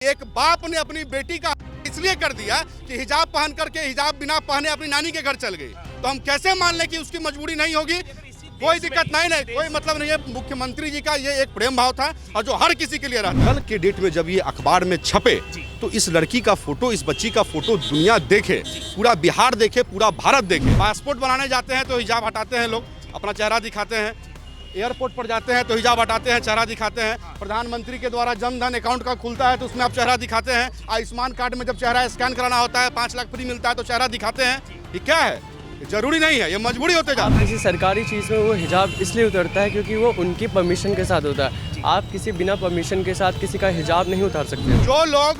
एक बाप ने अपनी बेटी का इसलिए कर दिया कि हिजाब पहन करके हिजाब बिना पहने अपनी नानी के घर चल गई, तो हम कैसे मान लें कि उसकी मजबूरी नहीं होगी? कोई दिक्कत नहीं, कोई मतलब नहीं है। मुख्यमंत्री जी का ये एक प्रेम भाव था और जो हर किसी के लिए रहा। कल के डेट में जब ये अखबार में छपे तो इस लड़की का फोटो, इस बच्ची का फोटो दुनिया देखे, पूरा बिहार देखे, पूरा भारत देखे। पासपोर्ट बनाने जाते हैं तो हिजाब हटाते हैं लोग, अपना चेहरा दिखाते हैं। एयरपोर्ट पर जाते हैं तो हिजाब हटाते हैं, चेहरा दिखाते हैं। प्रधानमंत्री के द्वारा जनधन अकाउंट का खुलता है तो उसमें आप चेहरा दिखाते हैं। आयुष्मान कार्ड में जब चेहरा स्कैन कराना होता है 5 लाख फ्री मिलता है तो चेहरा दिखाते हैं। ये क्या है? जरूरी नहीं है, ये मजबूरी होते जाता है। किसी सरकारी चीज़ में वो हिजाब इसलिए उतरता है क्योंकि वो उनकी परमिशन के साथ होता है। आप किसी बिना परमिशन के साथ किसी का हिजाब नहीं उतार सकते।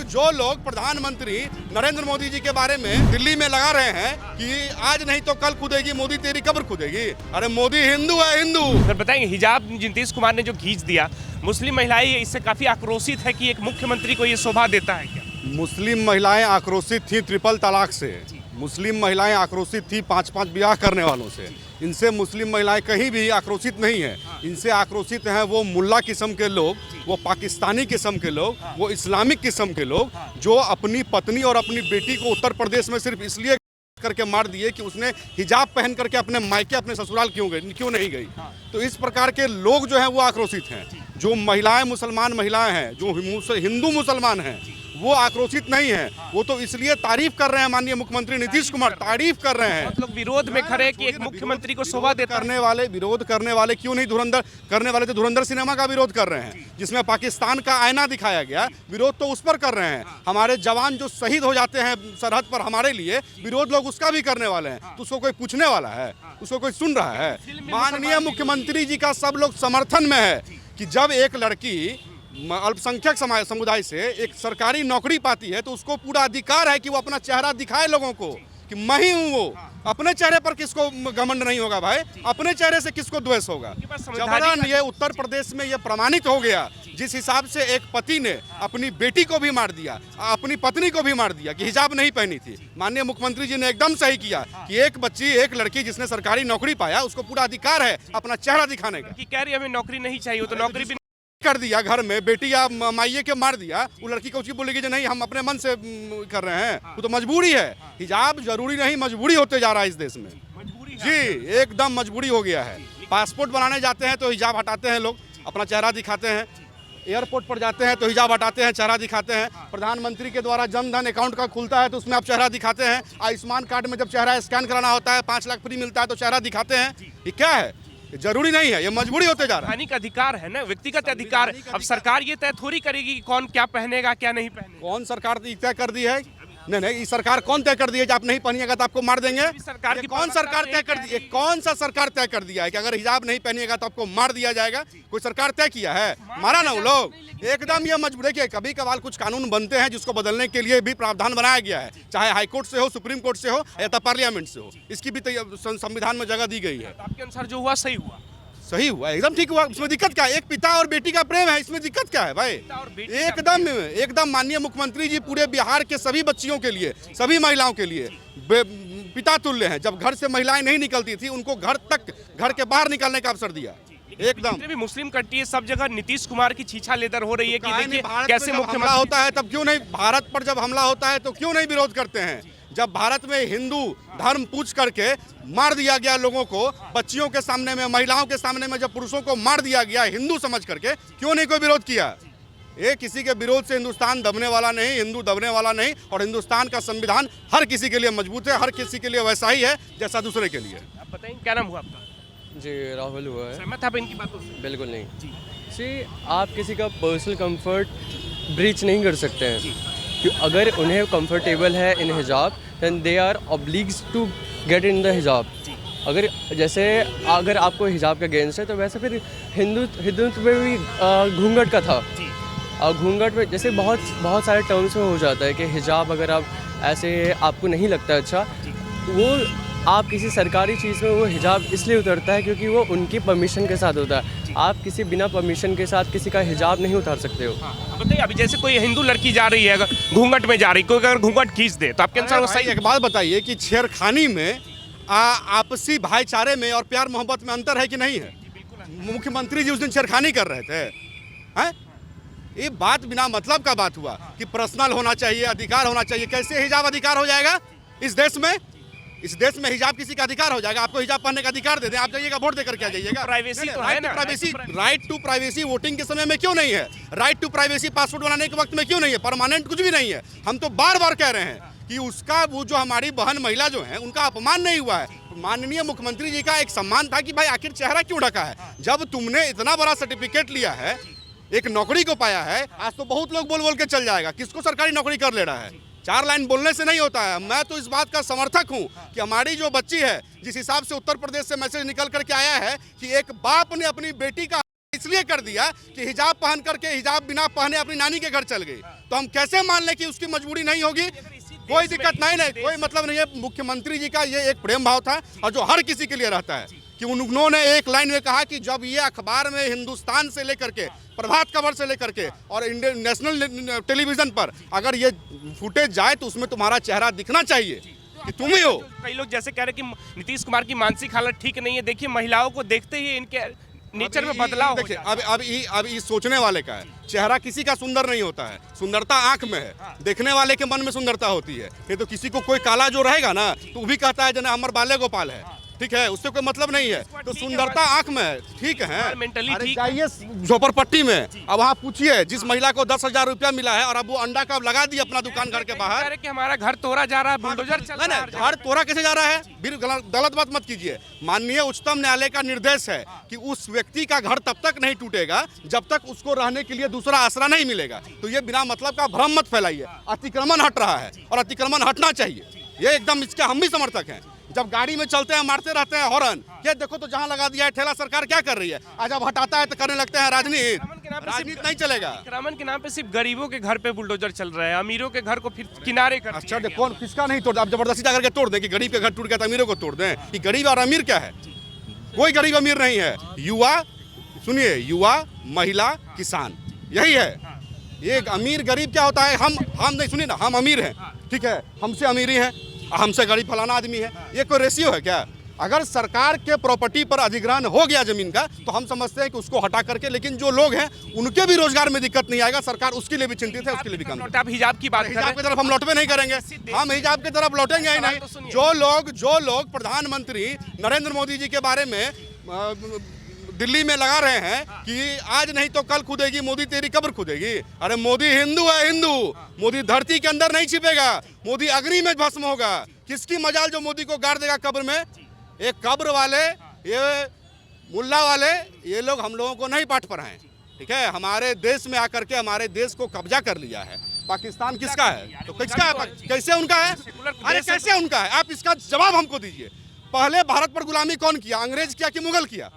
जो लोग प्रधानमंत्री नरेंद्र मोदी जी के बारे में दिल्ली में लगा रहे हैं कि आज नहीं तो कल खुदेगी मोदी, तेरी कब्र खुदेगी। अरे मोदी हिंदू है, हिंदू। सर बताएंगे, हिजाब नीतीश कुमार ने जो खींच दिया, मुस्लिम महिलाएं इससे काफी आक्रोशित है कि एक मुख्यमंत्री को ये शोभा देता है क्या? मुस्लिम महिलाएं आक्रोशित थी ट्रिपल तलाक से, मुस्लिम महिलाएं आक्रोशित थी 5-5 ब्याह करने वालों से। इनसे मुस्लिम महिलाएं कहीं भी आक्रोशित नहीं है। इनसे आक्रोशित हैं वो मुल्ला किस्म के लोग, वो पाकिस्तानी किस्म के लोग, वो इस्लामिक किस्म के लोग जो अपनी पत्नी और अपनी बेटी को उत्तर प्रदेश में सिर्फ इसलिए करके मार दिए कि उसने हिजाब पहन करके अपने मायके, अपने ससुराल क्यों नहीं गई। तो इस प्रकार के लोग जो हैं वो आक्रोशित हैं। जो महिलाएं मुसलमान महिलाएं हैं, जो हिंदू मुसलमान हैं, वो आक्रोशित नहीं है। वो तो इसलिए तारीफ कर रहे हैं, माननीय मुख्यमंत्री नीतीश कुमार तारीफ कर रहे हैं। मतलब विरोध में खड़े कि एक मुख्यमंत्री को शोभा देता है। विरोध करने वाले क्यों नहीं धुरंधर करने वाले? तो धुरंधर सिनेमा का विरोध कर रहे हैं जिसमें पाकिस्तान का आईना दिखाया गया। विरोध तो उस पर कर रहे हैं। हमारे जवान जो शहीद हो जाते हैं सरहद पर हमारे लिए, विरोध लोग उसका भी करने वाले हैं। तो उसको कोई पूछने वाला है? उसको कोई सुन रहा है? माननीय मुख्यमंत्री जी का सब लोग समर्थन में है कि जब एक लड़की अल्पसंख्यक समुदाय से एक सरकारी नौकरी पाती है तो उसको पूरा अधिकार है कि वो अपना चेहरा दिखाए लोगों को कि मैं ही हूँ वो। अपने चेहरे पर किसको घमंड नहीं होगा भाई? अपने चेहरे से किसको द्वेष होगा? जबरन ये उत्तर प्रदेश में ये प्रमाणित हो गया। जिस हिसाब से एक पति ने अपनी बेटी को भी मार दिया, अपनी पत्नी को भी मार दिया कि हिजाब नहीं पहनी थी। माननीय मुख्यमंत्री जी ने एकदम सही किया कि एक बच्ची, एक लड़की जिसने सरकारी नौकरी पाया, उसको पूरा अधिकार है अपना चेहरा दिखाने का। कह रही हमें नौकरी नहीं चाहिए, तो नौकरी भी कर दिया। घर में बेटी या माइये के मार दिया, वो लड़की को बोलेगी नहीं हम अपने मन से कर रहे हैं। वो तो मजबूरी है। हिजाब जरूरी नहीं, मजबूरी होते जा रहा है इस देश में। जी एकदम मजबूरी हो गया है। पासपोर्ट बनाने जाते हैं तो हिजाब हटाते हैं लोग, अपना चेहरा दिखाते हैं। एयरपोर्ट पर जाते हैं तो हिजाब हटाते हैं, चेहरा दिखाते हैं। प्रधानमंत्री के द्वारा जनधन अकाउंट का खुलता है तो उसमें आप चेहरा दिखाते हैं। आयुष्मान कार्ड में जब चेहरा स्कैन कराना होता है 5 लाख फ्री मिलता है तो चेहरा दिखाते हैं। ये क्या है? जरूरी नहीं है, ये मजबूरी होते जा रहा है। का अधिकार है ना, व्यक्तिगत अधिकार। अब सरकार ये तय थोड़ी करेगी कि कौन क्या पहनेगा क्या नहीं पहनेगा। कौन सरकार तय कर दी है? नहीं, सरकार कौन तय कर दी है कि आप नहीं पहनिएगा तो आपको मार देंगे? सरकार की कौन सरकार तय कर दी है? कौन सा सरकार तय कर दिया है कि अगर हिजाब नहीं पहनिएगा तो आपको मार दिया जाएगा? कोई सरकार तय किया है? मारा ना वो लोग। एकदम ये मजबूर है कि कभी कभार कुछ कानून बनते हैं जिसको बदलने के लिए भी प्रावधान बनाया गया है, चाहे हाईकोर्ट से हो, सुप्रीम कोर्ट से हो या पार्लियामेंट से हो। इसकी भी संविधान में जगह दी गई है। आपके अनुसार जो हुआ सही हुआ? सही हुआ, एकदम ठीक हुआ। इसमें दिक्कत क्या है? एक पिता और बेटी का प्रेम है, इसमें दिक्कत क्या है भाई? एकदम माननीय मुख्यमंत्री जी पूरे बिहार के सभी बच्चियों के लिए, सभी महिलाओं के लिए पिता तुल्य हैं। जब घर से महिलाएं नहीं निकलती थी उनको घर के बाहर निकलने का अवसर दिया। एकदम भी मुस्लिम कट्टी है, सब जगह नीतीश कुमार की छीछा लेदर हो रही है कि देखिए कैसे मुख्यमंत्री होता है तब क्यों नहीं, भारत पर जब हमला होता है तो क्यों नहीं विरोध करते हैं? जब भारत में हिंदू धर्म पूछ करके मार दिया गया लोगों को, बच्चियों के सामने में, महिलाओं के सामने में जब पुरुषों को मार दिया गया हिंदू समझ करके, क्यों नहीं कोई विरोध किया? ये किसी के विरोध से हिंदुस्तान दबने वाला नहीं, हिंदू दबने वाला नहीं। और हिंदुस्तान का संविधान हर किसी के लिए मजबूत है, हर किसी के लिए वैसा ही है जैसा दूसरे के लिए। आप बताएंगे क्या नाम हुआ आपका? जी राहुल हुआ है। सहमत आप इनकी बातों से? बिल्कुल नहीं जी। आप किसी का पर्सनल कंफर्ट ब्रीच नहीं कर सकते हैं। अगर उन्हें कंफर्टेबल है in hijab, then they are obliged to get in the hijab. अगर आपको हिजाब का अगेंस्ट है तो वैसे फिर हिंदुत्व में भी घूंघट का था। घूंघट में जैसे बहुत सारे टर्म्स में हो जाता है कि हिजाब अगर आप ऐसे आपको नहीं लगता अच्छा, वो आप किसी सरकारी चीज़ में वो हिजाब इसलिए उतरता है क्योंकि वो उनकी परमिशन के साथ होता है। आप किसी बिना परमिशन के साथ किसी का हिजाब नहीं उतार सकते हो। बताइए, अभी जैसे कोई हिंदू लड़की जा रही है, अगर घूंघट में जा रही, कोई अगर घूंघट खींच दे तो आपके अनुसार वो सही? एक बात बताइए कि छेड़खानी में आपसी भाईचारे में और प्यार मोहब्बत में अंतर है कि नहीं है? मुख्यमंत्री जी उस दिन छेड़खानी कर रहे थे, हैं? ये बात बिना मतलब का बात हुआ कि पर्सनल होना चाहिए, अधिकार होना चाहिए। कैसे हिजाब अधिकार हो जाएगा इस देश में? इस देश में हिजाब किसी का अधिकार हो जाएगा? आपको हिजाब पहनने का अधिकार दे दें, आप जाइएगा वोट देकर क्या जाइएगा? प्राइवेसी तो है ना, privacy, right to privacy voting के समय में क्यों नहीं है? राइट टू प्राइवेसी पासपोर्ट बनाने के वक्त में क्यों नहीं है? परमानेंट कुछ भी नहीं है। हम तो बार बार कह रहे हैं कि उसका वो जो हमारी बहन महिला जो है उनका अपमान नहीं हुआ है। माननीय मुख्यमंत्री जी का एक सम्मान था कि भाई आखिर चेहरा क्यों ढका है? जब तुमने इतना बड़ा सर्टिफिकेट लिया है, एक नौकरी को पाया है, आज तो बहुत लोग बोल बोल के चल जाएगा। किसको सरकारी नौकरी कर ले रहा है? 4 लाइन बोलने से नहीं होता है। मैं तो इस बात का समर्थक हूं कि हमारी जो बच्ची है, जिस हिसाब से उत्तर प्रदेश से मैसेज निकल करके आया है कि एक बाप ने अपनी बेटी का इसलिए कर दिया कि हिजाब पहन करके, हिजाब बिना पहने अपनी नानी के घर चल गई, तो हम कैसे मान लें कि उसकी मजबूरी नहीं होगी? कोई दिक्कत नहीं, कोई मतलब नहीं है। मुख्यमंत्री जी का ये एक प्रेम भाव था और जो हर किसी के लिए रहता है कि उन्होंने एक लाइन में कहा कि जब ये अखबार में हिंदुस्तान से लेकर के, प्रभात खबर से लेकर के और इंडियन नेशनल टेलीविजन पर अगर ये फुटेज जाए तो उसमें तुम्हारा चेहरा दिखना चाहिए कि तुम ही हो। कई लोग जैसे कह रहे हैं कि नीतीश कुमार की मानसिक हालत ठीक नहीं है। देखिए, महिलाओं को देखते ही इनके नेचर में बदलाव हो जाता है। अब ये सोचने वाले का है। चेहरा किसी का सुंदर नहीं होता है, सुंदरता आंख में है, देखने वाले के मन में सुंदरता होती है। ये तो किसी को कोई काला जो रहेगा ना तो वो भी कहता है जना हमर बाले गोपाल है, ठीक है, उससे कोई मतलब नहीं है। तो सुंदरता आंख में है, ठीक है। मेंटली अरे ठीक जाइए झोपड़पट्टी में, अब वहाँ पूछिए जिस महिला को 10,000 रुपया मिला है और अब वो अंडा कब लगा दी अपना दुकान घर के बाहर। कह रहे कि हमारा घर तोड़ा जा रहा है, बुलडोजर चल रहा है। घर तोड़ा कैसे जा रहा है? फिर गलत बात मत कीजिए। माननीय उच्चतम न्यायालय का निर्देश है कि उस व्यक्ति का घर तब तक नहीं टूटेगा जब तक उसको रहने के लिए दूसरा आसरा नहीं मिलेगा। तो ये बिना मतलब का भ्रम मत फैलाइए। अतिक्रमण हट रहा है और अतिक्रमण हटना चाहिए, ये एकदम इसके हम भी समर्थक हैं। जब गाड़ी में चलते हैं मारते रहते हैं हॉर्न, ये देखो तो जहां लगा दिया है ठेला, सरकार क्या कर रही है? आज जब हटाता है तो करने लगते हैं राजनीति नहीं चलेगा। अतिक्रमण के नाम पे सिर्फ गरीबों के घर पे बुलडोजर चल रहा है, अमीरों के घर को फिर किनारे कर अच्छा देखो कौन किसका नहीं तोड़, आप जबरदस्ती जाकर के तोड़ दें कि गरीब के घर टूट गया तो अमीरों को तोड़ दें। कि गरीब और अमीर क्या है? कोई गरीब अमीर नहीं है। युवा, सुनिए, युवा, महिला, किसान, यही है। ये अमीर गरीब क्या होता है? हम नहीं, सुनिए ना, हम अमीर हैं, ठीक है, हमसे अमीरी है, हमसे गरीब फलाना आदमी है, ये कोई रेशियो है क्या? अगर सरकार के प्रॉपर्टी पर अधिग्रहण हो गया जमीन का तो हम समझते हैं कि उसको हटा करके, लेकिन जो लोग हैं उनके भी रोजगार में दिक्कत नहीं आएगा। सरकार उसके लिए भी चिंतित है, उसके लिए भी काम। आप हिजाब की बात, हिजाब की तरफ हम लौटवे नहीं करेंगे, हम हिजाब की तरफ लौटेंगे ही नहीं। जो लोग प्रधानमंत्री नरेंद्र मोदी जी के बारे में दिल्ली में लगा रहे हैं कि आज नहीं तो कल खुदेगी मोदी तेरी कब्र खुदेगी। अरे मोदी हिंदू है, हिंदू। मोदी धरती के अंदर नहीं छिपेगा, मोदी अग्नि में भस्म होगा। किसकी मजाल जो मोदी को गाड़ देगा कब्र में? ये कब्र वाले, ये मुल्ला वाले, ये लोग हम लोगों को नहीं पाठ पढ़ाएं, ठीक है। हमारे देश में आकर के हमारे देश को कब्जा कर लिया है। पाकिस्तान किसका है? तो किसका है? कैसे उनका है? अरे कैसे उनका है? आप इसका जवाब हमको दीजिए। पहले भारत पर गुलामी कौन किया? अंग्रेज किया कि मुगल किया?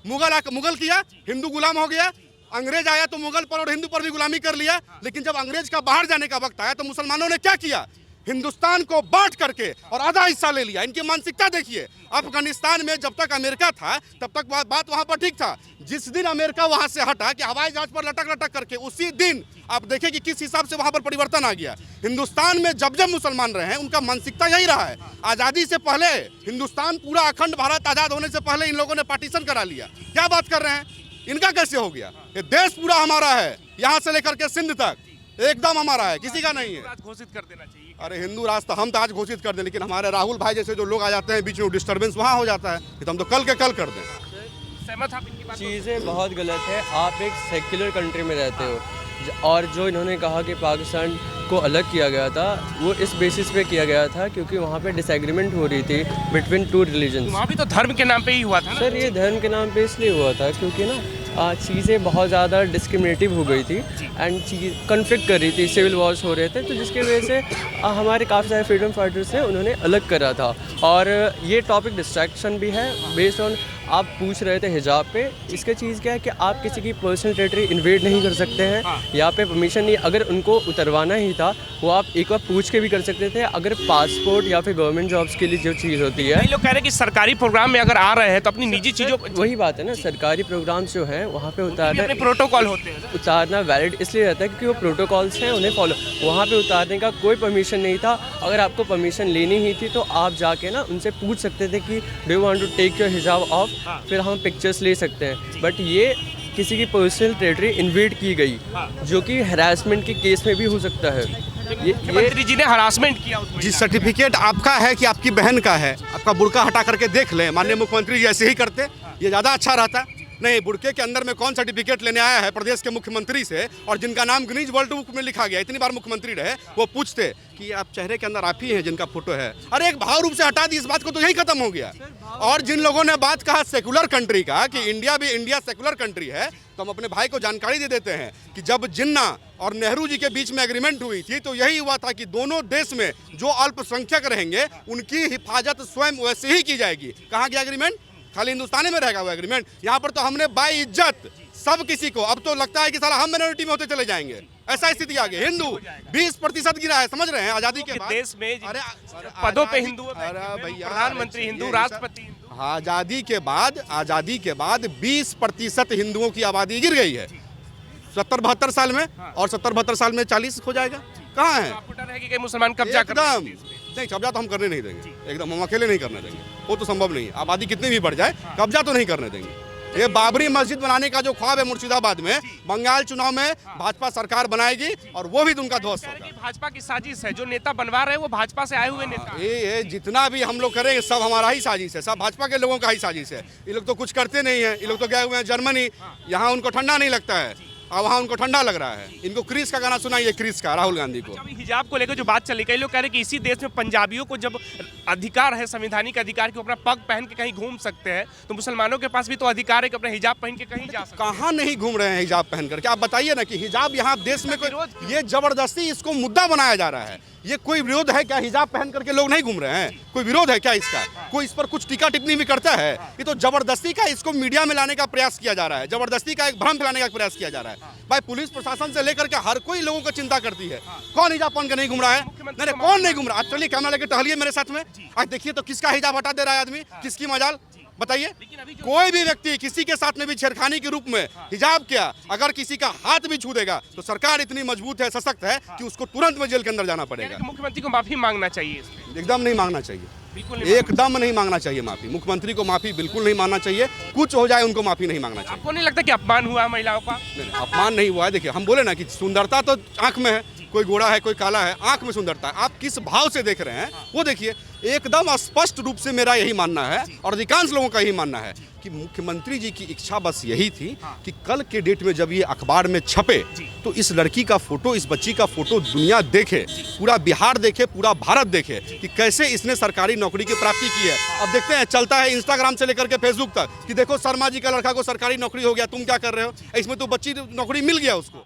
मुगल किया, हिंदू गुलाम हो गया। अंग्रेज आया तो मुगल पर और हिंदू पर भी गुलामी कर लिया। लेकिन जब अंग्रेज का बाहर जाने का वक्त आया तो मुसलमानों ने क्या किया? हिंदुस्तान को बांट करके और आधा हिस्सा ले लिया। इनकी मानसिकता देखिए। अफगानिस्तान में जब तक अमेरिका था तब तक बात वहां पर ठीक था। जिस दिन अमेरिका वहां से हटा कि हवाई जहाज पर लटक लटक करके, उसी दिन आप देखें कि किस हिसाब से वहां पर परिवर्तन आ गया। हिंदुस्तान में जब जब मुसलमान रहे हैं उनका मानसिकता यही रहा है। आज़ादी से पहले हिंदुस्तान, पूरा अखंड भारत आज़ाद होने से पहले इन लोगों ने पार्टीशन करा लिया। क्या बात कर रहे हैं? इनका कैसे हो गया? ये देश पूरा हमारा है, यहाँ से लेकर के सिंध तक एकदम हमारा है, किसी का नहीं है। घोषित कर देना चाहिए। अरे हिंदू राज तो हम तो आज घोषित कर दें, लेकिन हमारे राहुल भाई जैसे जो लोग आ जाते हैं बीच में, डिस्टर्बेंस वहाँ हो जाता है, तो हम तो कल के कल कर दें। सहमत आप इनकी बात? चीज़ें बहुत गलत है। आप एक सेक्युलर कंट्री में रहते हो और जो इन्होंने कहा कि पाकिस्तान को अलग किया गया था, वो इस बेसिस पे किया गया था क्योंकि वहाँ पे डिसएग्रीमेंट हो रही थी बिटवीन 2 रिलीजन्स। वहाँ भी तो धर्म के नाम पे ही हुआ था ना? सर ये धर्म के नाम पे इसलिए हुआ था क्योंकि ना चीज़ें बहुत ज़्यादा डिस्क्रिमिनेटिव हो गई थी एंड चीज़ कन्फ्लिक्ट कर रही थी, सिविल वॉर्स हो रहे थे, तो जिसकी वजह से हमारे काफ़ी सारे फ्रीडम फाइटर्स थे, उन्होंने अलग करा था। और ये टॉपिक डिस्ट्रैक्शन भी है बेस्ड ऑन, आप पूछ रहे थे हिजाब पे। इसका चीज़ क्या है कि आप किसी की पर्सनल टेरिटरी इन्वेड नहीं कर सकते हैं, यहाँ पे परमिशन नहीं। अगर उनको उतरवाना ही था वो आप एक बार पूछ के भी कर सकते थे। अगर पासपोर्ट या फिर गवर्नमेंट जॉब्स के लिए जो चीज़ होती है, लोग कह रहे हैं कि सरकारी प्रोग्राम में अगर आ रहे हैं तो अपनी निजी चीज़ों, वही बात है ना, सरकारी प्रोग्राम्स जो हैं वहाँ पे उतारना, प्रोटोकॉल होते हैं, उतारना वैलिड इसलिए रहता है क्योंकि वो प्रोटोकॉल्स हैं, उन्हें फॉलो। वहाँ पे उतारने का कोई परमिशन नहीं था। अगर आपको परमिशन लेनी ही थी तो आप जाके ना उनसे पूछ सकते थे कि do you want to take your hijab off, फिर हम पिक्चर्स ले सकते हैं। बट ये किसी की पर्सनल टेरिटरी इन्वेड की गई, जो कि हरासमेंट के केस में भी हो सकता है। ये मुख्यमंत्री जी ने हरासमेंट किया उस महिला जी को। सर्टिफिकेट आपका है कि आपकी बहन का है, आपका बुर्का हटा करके देख लें। माननीय मुख्यमंत्री जी ऐसे ही करते, ये ज़्यादा अच्छा रहता। नहीं, बुर्के के अंदर में कौन सर्टिफिकेट लेने आया है प्रदेश के मुख्यमंत्री से, और जिनका नाम गिनीज वर्ल्ड बुक में लिखा गया, इतनी बार मुख्यमंत्री रहे, वो पूछते कि आप चेहरे के अंदर आप ही हैं जिनका फोटो है। अरे एक भाव रूप से हटा दी, इस बात को तो यही खत्म हो गया। और जिन लोगों ने बात कहा सेकुलर कंट्री का, कि इंडिया सेकुलर कंट्री है, तो हम अपने भाई को जानकारी दे देते हैं कि जब जिन्ना और नेहरू जी के बीच में एग्रीमेंट हुई थी, तो यही हुआ था कि दोनों देश में जो अल्पसंख्यक रहेंगे उनकी हिफाजत स्वयं वैसे ही की जाएगी। कहाँ गया एग्रीमेंट? खाली हिंदुस्तानी में रहेगा वो एग्रीमेंट। यहाँ पर तो हमने बाई इज्जत सब किसी को, अब तो लगता है कि साला हम मिनोरिटी में होते चले जाएंगे, ऐसा स्थिति आ गई। हिंदू 20% गिरा है, समझ रहे हैं आज़ादी के बाद देश में अरे पदों पे हिंदू, भैया, प्रधानमंत्री हिंदू, ये राष्ट्रपति हिंदू। हाँ, आज़ादी के बाद 20% हिंदुओं की आबादी गिर गई है 70-72 साल में, और 70-72 साल में 40 हो जाएगा। कहाँ है? आपको डर है कि कहीं मुसलमान कब्जा कर एकदम नहीं, कब्जा तो हम करने नहीं देंगे, एकदम हम अकेले नहीं करने देंगे, वो तो संभव नहीं है। आबादी कितनी भी बढ़ जाए, कब्जा तो नहीं करने देंगे। ये बाबरी मस्जिद बनाने का जो ख्वाब है मुर्शिदाबाद में, बंगाल चुनाव में भाजपा सरकार बनाएगी और वो भी उनका ध्वस्त होगा। भाजपा की साजिश है, जो नेता बनवा रहे हैं वो भाजपा से आए हुए नेता। ये जितना भी हम लोग करेंगे सब हमारा ही साजिश है, सब भाजपा के लोगों का ही साजिश है। ये लोग तो कुछ करते नहीं है, ये लोग तो गए हुए हैं जर्मनी, यहाँ उनको ठंडा नहीं लगता है और वहाँ उनको ठंडा लग रहा है। इनको क्रिस का गाना सुनाइए, क्रिस का, राहुल गांधी को। अभी हिजाब को लेकर जो बात चली, कई लोग कह रहे हैं कि इसी देश में पंजाबियों को जब अधिकार है, संवैधानिक अधिकार कि अपना पग पहन के कहीं घूम सकते हैं, तो मुसलमानों के पास भी तो अधिकार है कि अपना हिजाब पहन के कहीं जा सकते हैं। कहाँ नहीं घूम रहे हैं हिजाब पहन करके? आप बताइए ना कि हिजाब यहाँ देश में कोई, ये जबरदस्ती इसको मुद्दा बनाया जा रहा है। ये कोई विरोध है क्या? हिजाब पहन करके लोग नहीं घूम रहे हैं, कोई विरोध है क्या इसका? कोई इस पर कुछ टीका टिप्पणी भी करता है? ये तो जबरदस्ती का इसको मीडिया में लाने का प्रयास किया जा रहा है, जबरदस्ती का एक भ्रम फैलाने का प्रयास किया जा रहा है। भाई पुलिस प्रशासन से लेकर के हर कोई लोगों को चिंता करती है। कौन हिजाब पहन के नहीं घूम रहा है? नहीं, कौन नहीं घूम रहा? आज चलिए कैमरा लेके टहलिए मेरे साथ में, आज देखिए तो किसका हिजाब हटा दे रहा है आदमी, किसकी मजाल बताइए। कोई भी व्यक्ति किसी के साथ में भी छेड़खानी के रूप में हिजाब क्या, अगर किसी का हाथ भी छू देगा तो सरकार इतनी मजबूत है, सशक्त है कि उसको तुरंत में जेल के अंदर जाना पड़ेगा। मुख्यमंत्री को माफी मांगना चाहिए इस पे। एकदम नहीं मांगना चाहिए, बिल्कुल नहीं एकदम नहीं मांगना चाहिए माफी। मुख्यमंत्री को माफी बिल्कुल नहीं मांगना चाहिए, कुछ हो जाए उनको माफी नहीं मांगना चाहिए। आपको नहीं लगता कि अपमान हुआ है महिलाओं का? नहीं, अपमान नहीं हुआ है। देखिए हम बोले ना कि सुंदरता तो आंख में है, कोई गोरा है कोई काला है, आंख में सुंदरता है। आप किस भाव से देख रहे हैं वो देखिए। एकदम स्पष्ट रूप से मेरा यही मानना है और अधिकांश लोगों का यही मानना है कि मुख्यमंत्री जी की इच्छा बस यही थी कि कल के डेट में जब ये अखबार में छपे तो इस लड़की का फोटो, इस बच्ची का फोटो दुनिया देखे, पूरा बिहार देखे, पूरा भारत देखे कि कैसे इसने सरकारी नौकरी की प्राप्ति की है। अब देखते हैं, चलता है इंस्टाग्राम से लेकर के फेसबुक तक कि देखो शर्मा जी का लड़का को सरकारी नौकरी हो गया, तुम क्या कर रहे हो? इसमें तो बच्ची नौकरी मिल गया उसको।